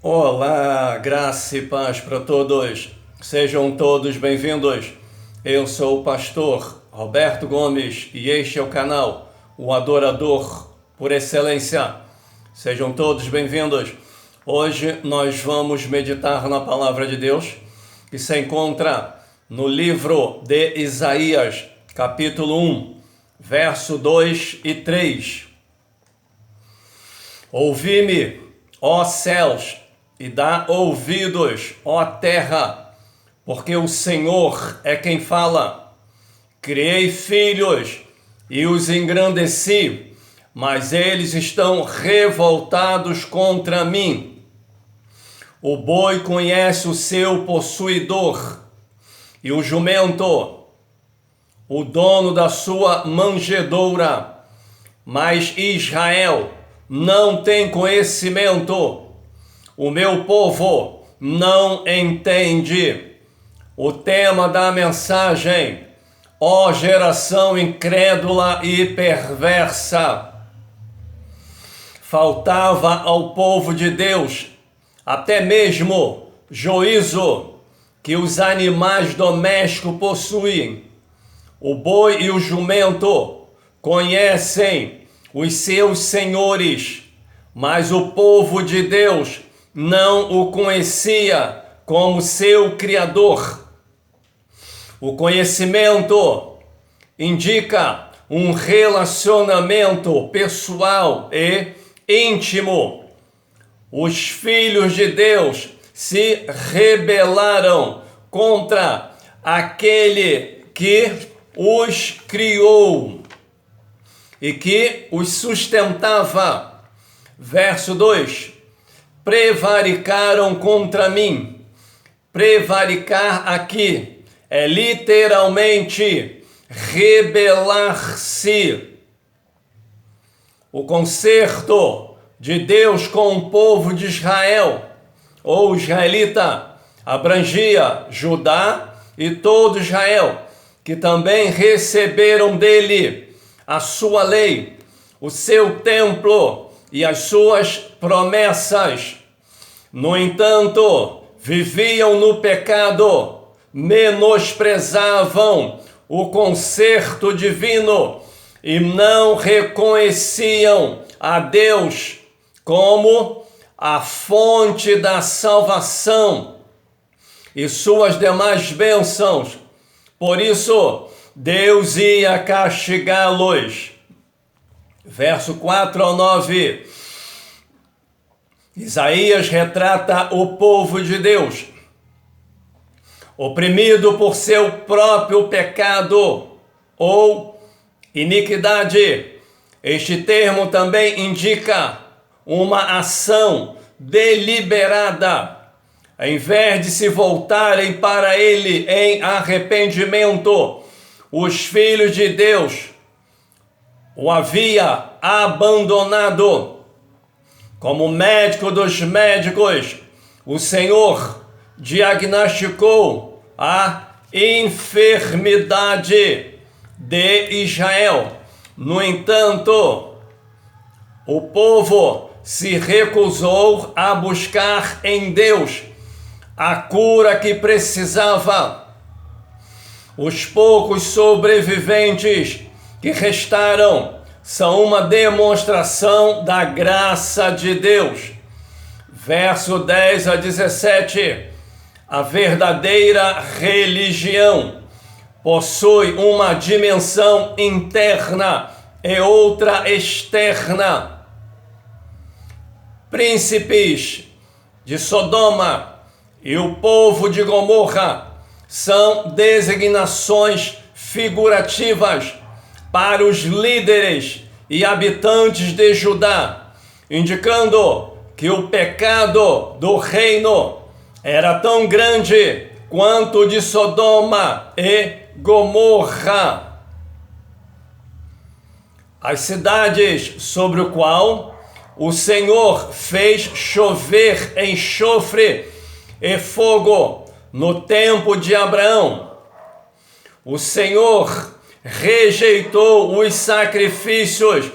Olá, graça e paz para todos. Sejam todos bem-vindos. Eu sou o pastor Roberto Gomes e este é o canal O Adorador por Excelência. Sejam todos bem-vindos. Hoje nós vamos meditar na palavra de Deus que se encontra no livro de Isaías, capítulo 1, verso 2 e 3. Ouvi-me, ó céus, e dá ouvidos, ó terra, porque o Senhor é quem fala. Criei filhos e os engrandeci, mas eles estão revoltados contra mim. O boi conhece o seu possuidor, e o jumento, o dono da sua manjedoura, mas Israel não tem conhecimento. O meu povo não entende. O tema da mensagem: ó geração incrédula e perversa. Faltava ao povo de Deus até mesmo juízo que os animais domésticos possuem. O boi e o jumento conhecem os seus senhores, mas o povo de Deus não o conhecia como seu Criador. O conhecimento indica um relacionamento pessoal e íntimo. Os filhos de Deus se rebelaram contra aquele que os criou e que os sustentava. Verso 2: prevaricaram contra mim. Prevaricar aqui é literalmente rebelar-se. O concerto de Deus com o povo de Israel, ou israelita, abrangia Judá e todo Israel, que também receberam dele a sua lei, o seu templo e as suas promessas. No entanto, viviam no pecado, menosprezavam o concerto divino e não reconheciam a Deus como a fonte da salvação e suas demais bênçãos. Por isso, Deus ia castigá-los. Verso 4 ao 9. Isaías retrata o povo de Deus, oprimido por seu próprio pecado ou iniquidade. Este termo também indica uma ação deliberada. Em vez de se voltarem para ele em arrependimento, os filhos de Deus o havia abandonado. Como médico dos médicos, o Senhor diagnosticou a enfermidade de Israel. No entanto, o povo se recusou a buscar em Deus a cura que precisava. Os poucos sobreviventes que restaram são uma demonstração da graça de Deus. Verso 10 a 17. A verdadeira religião possui uma dimensão interna e outra externa. Príncipes de Sodoma e o povo de Gomorra são designações figurativas para os líderes e habitantes de Judá, indicando que o pecado do reino era tão grande quanto o de Sodoma e Gomorra. As cidades sobre o qual o Senhor fez chover enxofre e fogo no tempo de Abraão. O Senhor rejeitou os sacrifícios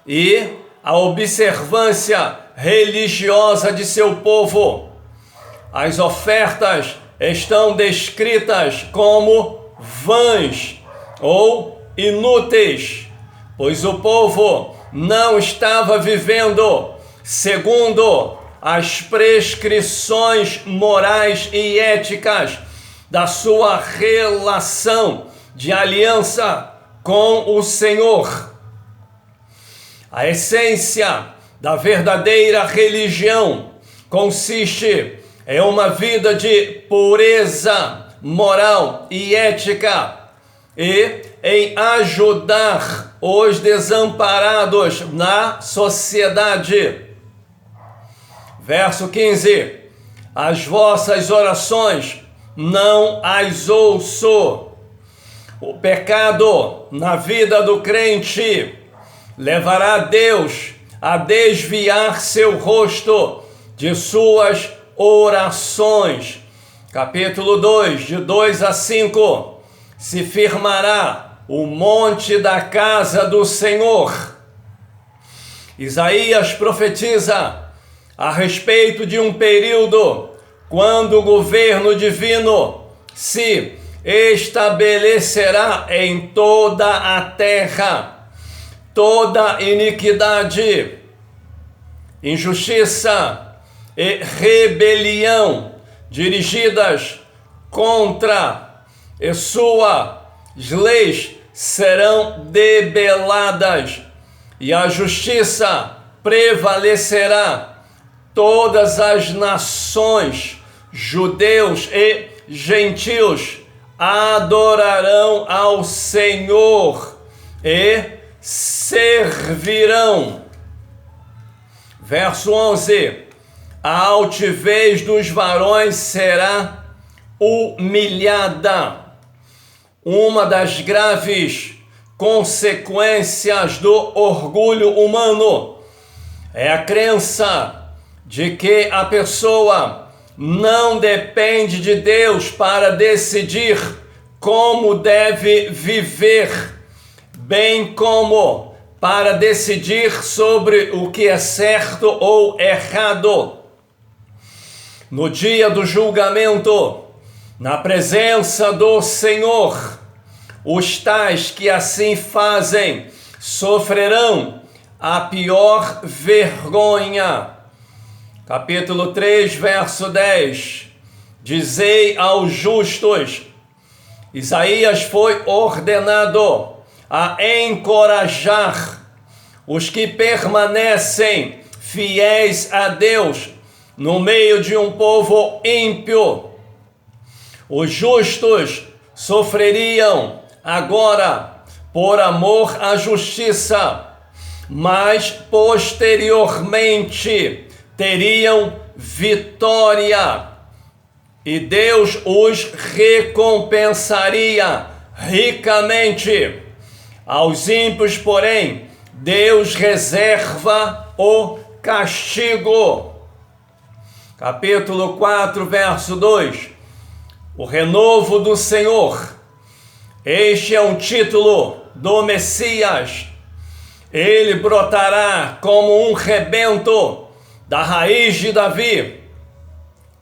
e a observância religiosa de seu povo. As ofertas estão descritas como vãs ou inúteis, pois o povo não estava vivendo segundo as prescrições morais e éticas da sua relação de aliança com o Senhor. A essência da verdadeira religião consiste em uma vida de pureza moral e ética e em ajudar os desamparados na sociedade. Verso 15: as vossas orações não as ouço. O pecado na vida do crente levará Deus a desviar seu rosto de suas orações. Capítulo 2, de 2 a 5. Se firmará o monte da casa do Senhor. Isaías profetiza a respeito de um período quando o governo divino se estabelecerá em toda a terra. Toda iniquidade, injustiça e rebelião dirigidas contra e suas leis serão debeladas, e a justiça prevalecerá. Todas as nações, judeus e gentios, adorarão ao Senhor e servirão. Verso 11: a altivez dos varões será humilhada. Uma das graves consequências do orgulho humano é a crença de que a pessoa não depende de Deus para decidir como deve viver, bem como para decidir sobre o que é certo ou errado. No dia do julgamento, na presença do Senhor, os tais que assim fazem sofrerão a pior vergonha. Capítulo 3, verso 10. Dizei aos justos. Isaías foi ordenado a encorajar os que permanecem fiéis a Deus no meio de um povo ímpio. Os justos sofreriam agora por amor à justiça, mas posteriormente teriam vitória e Deus os recompensaria ricamente. Aos ímpios, porém, Deus reserva o castigo. Capítulo 4, verso 2. O renovo do Senhor. Este é um título do Messias. Ele brotará como um rebento da raiz de Davi.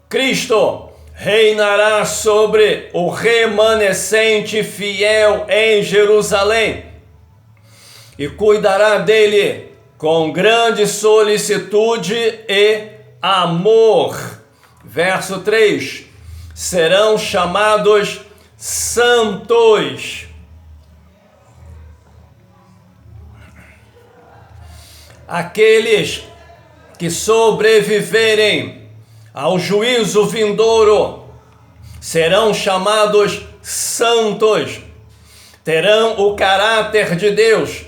Cristo reinará sobre o remanescente fiel em Jerusalém e cuidará dele com grande solicitude e amor. Verso 3. Serão chamados santos. Aqueles que sobreviverem ao juízo vindouro serão chamados santos. Terão o caráter de Deus,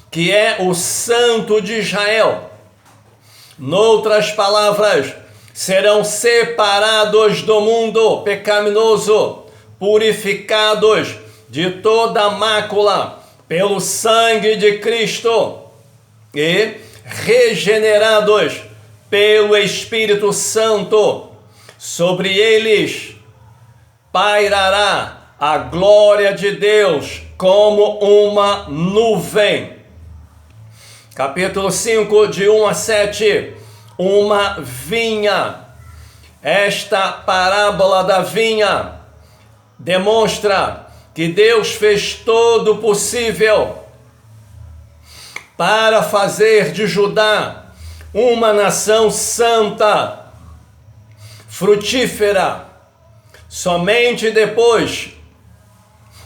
que é o Santo de Israel. Noutras palavras, serão separados do mundo pecaminoso, purificados de toda mácula pelo sangue de Cristo e regenerados pelo Espírito Santo. Sobre eles pairará a glória de Deus como uma nuvem. Capítulo 5, de 1 a 7. uma vinha. Esta parábola da vinha demonstra que Deus fez todo o possível para fazer de Judá uma nação santa, frutífera. Somente depois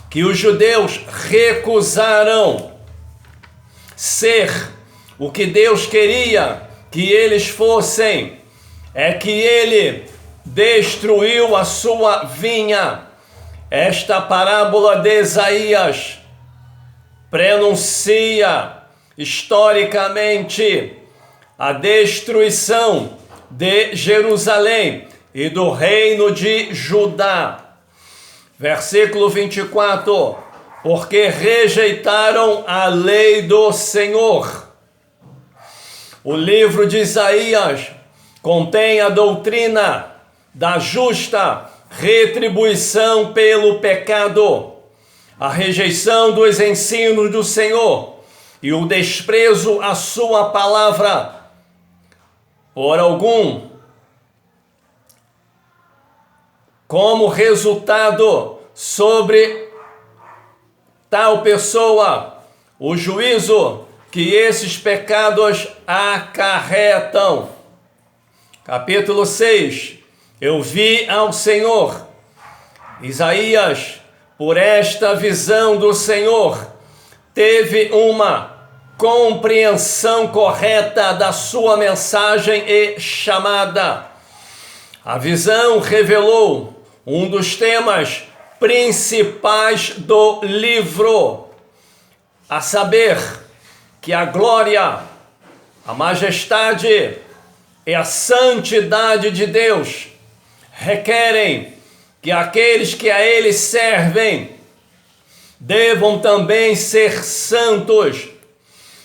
que os judeus recusaram ser o que Deus queria que eles fossem, é que ele destruiu a sua vinha. Esta parábola de Isaías prenuncia historicamente a destruição de Jerusalém e do reino de Judá. Versículo 24: porque rejeitaram a lei do Senhor. O livro de Isaías contém a doutrina da justa retribuição pelo pecado, a rejeição dos ensinos do Senhor e o desprezo à sua palavra. Por algum, como resultado sobre tal pessoa, o juízo que esses pecados acarretam. Capítulo 6. Eu vi ao Senhor. Isaías, por esta visão do Senhor, teve uma compreensão correta da sua mensagem e chamada. A visão revelou um dos temas principais do livro, a saber, que a glória, a majestade e a santidade de Deus requerem que aqueles que a Ele servem devam também ser santos.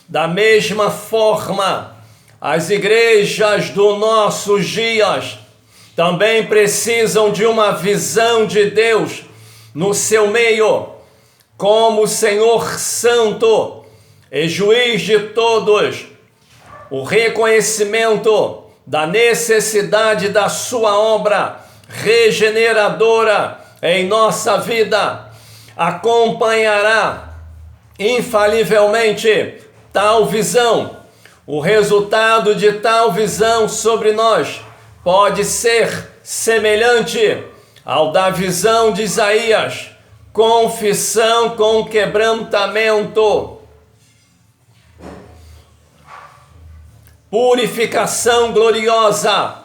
Da mesma forma, as igrejas dos nossos dias também precisam de uma visão de Deus no seu meio, como Senhor Santo e Juiz de todos. O reconhecimento da necessidade da sua obra regeneradora em nossa vida acompanhará infalivelmente tal visão. O resultado de tal visão sobre nós pode ser semelhante ao da visão de Isaías: confissão com quebrantamento, purificação gloriosa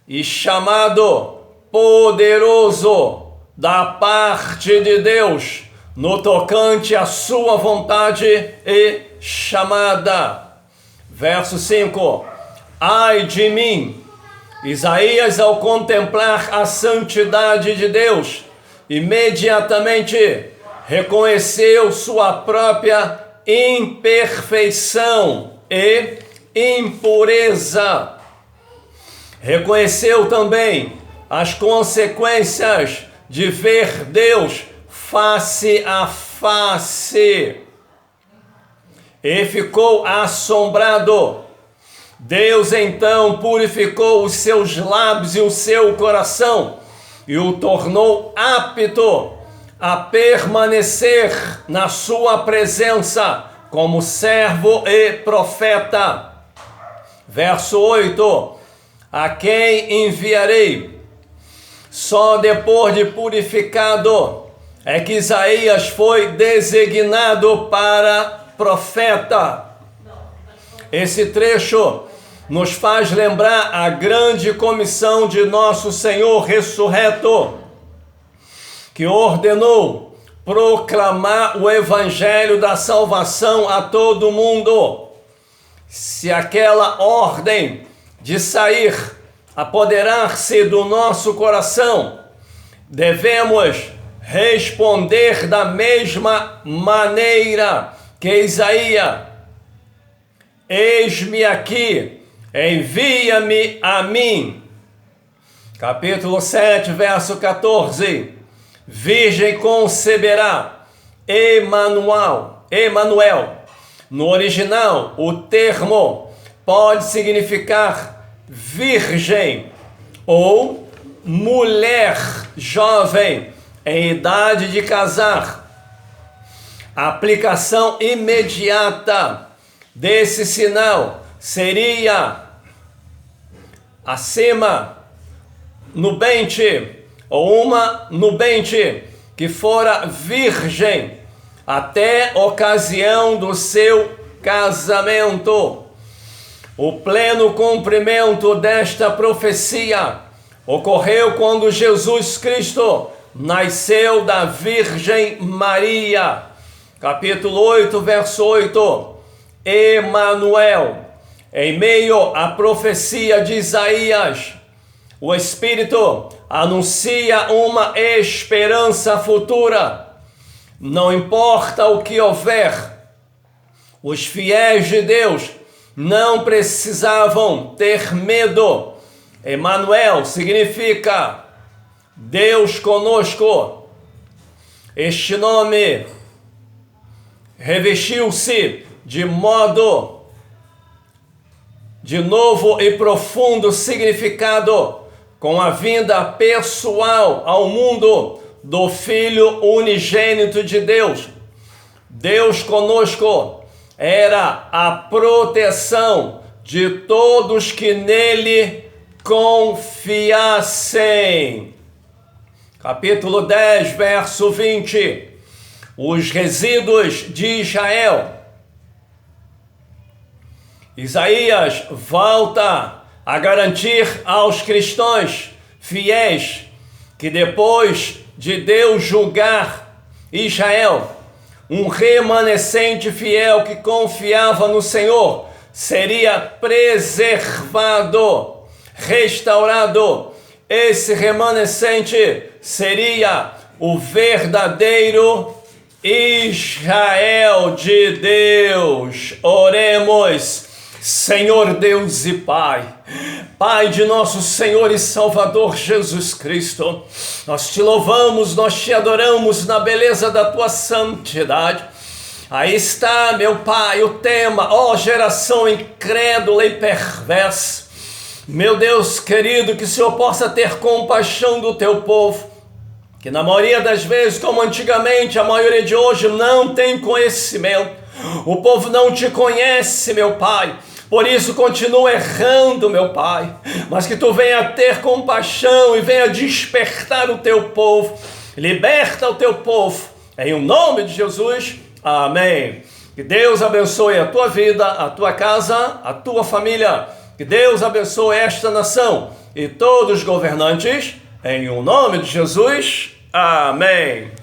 e chamado poderoso da parte de Deus no tocante à sua vontade e chamada. Verso 5: ai de mim! Isaías, ao contemplar a santidade de Deus, imediatamente reconheceu sua própria imperfeição e impureza. Reconheceu também as consequências de ver Deus face a face e ficou assombrado. Deus então purificou os seus lábios e o seu coração e o tornou apto a permanecer na sua presença como servo e profeta. Verso 8: a quem enviarei? Só depois de purificado é que Isaías foi designado para profeta. Esse trecho nos faz lembrar a grande comissão de nosso Senhor ressurreto, que ordenou proclamar o evangelho da salvação a todo mundo. Se aquela ordem de sair apoderar-se do nosso coração, devemos responder da mesma maneira que Isaías: eis-me aqui, envia-me a mim. Capítulo 7, verso 14: virgem conceberá, Emanuel. No original, o termo pode significar virgem ou mulher jovem em idade de casar. A aplicação imediata desse sinal seria acima, nubente, ou uma nubente que fora virgem até ocasião do seu casamento. O pleno cumprimento desta profecia ocorreu quando Jesus Cristo nasceu da Virgem Maria. Capítulo 8, verso 8. Emanuel. Em meio à profecia de Isaías, o Espírito anuncia uma esperança futura. Não importa o que houver, os fiéis de Deus não precisavam ter medo. Emanuel significa Deus conosco. Este nome revestiu-se de novo e profundo significado com a vinda pessoal ao mundo do Filho unigênito de Deus. Deus conosco era a proteção de todos que nele confiassem. Capítulo 10, verso 20. Os resíduos de Israel. Isaías volta a garantir aos cristãos fiéis que depois de Deus julgar Israel, um remanescente fiel que confiava no Senhor seria preservado, restaurado. Esse remanescente seria o verdadeiro Israel de Deus. Oremos. Senhor Deus e Pai, Pai de nosso Senhor e Salvador Jesus Cristo, nós te louvamos, nós te adoramos na beleza da tua santidade. Aí está, meu Pai, o tema, ó geração incrédula e perversa. Meu Deus querido, que o Senhor possa ter compaixão do teu povo, que na maioria das vezes, como antigamente, a maioria de hoje não tem conhecimento. O povo não te conhece, meu Pai. Por isso continua errando, meu Pai. Mas que tu venha ter compaixão e venha despertar o teu povo. Liberta o teu povo. Em o nome de Jesus. Amém. Que Deus abençoe a tua vida, a tua casa, a tua família. Que Deus abençoe esta nação e todos os governantes. Em o nome de Jesus. Amém.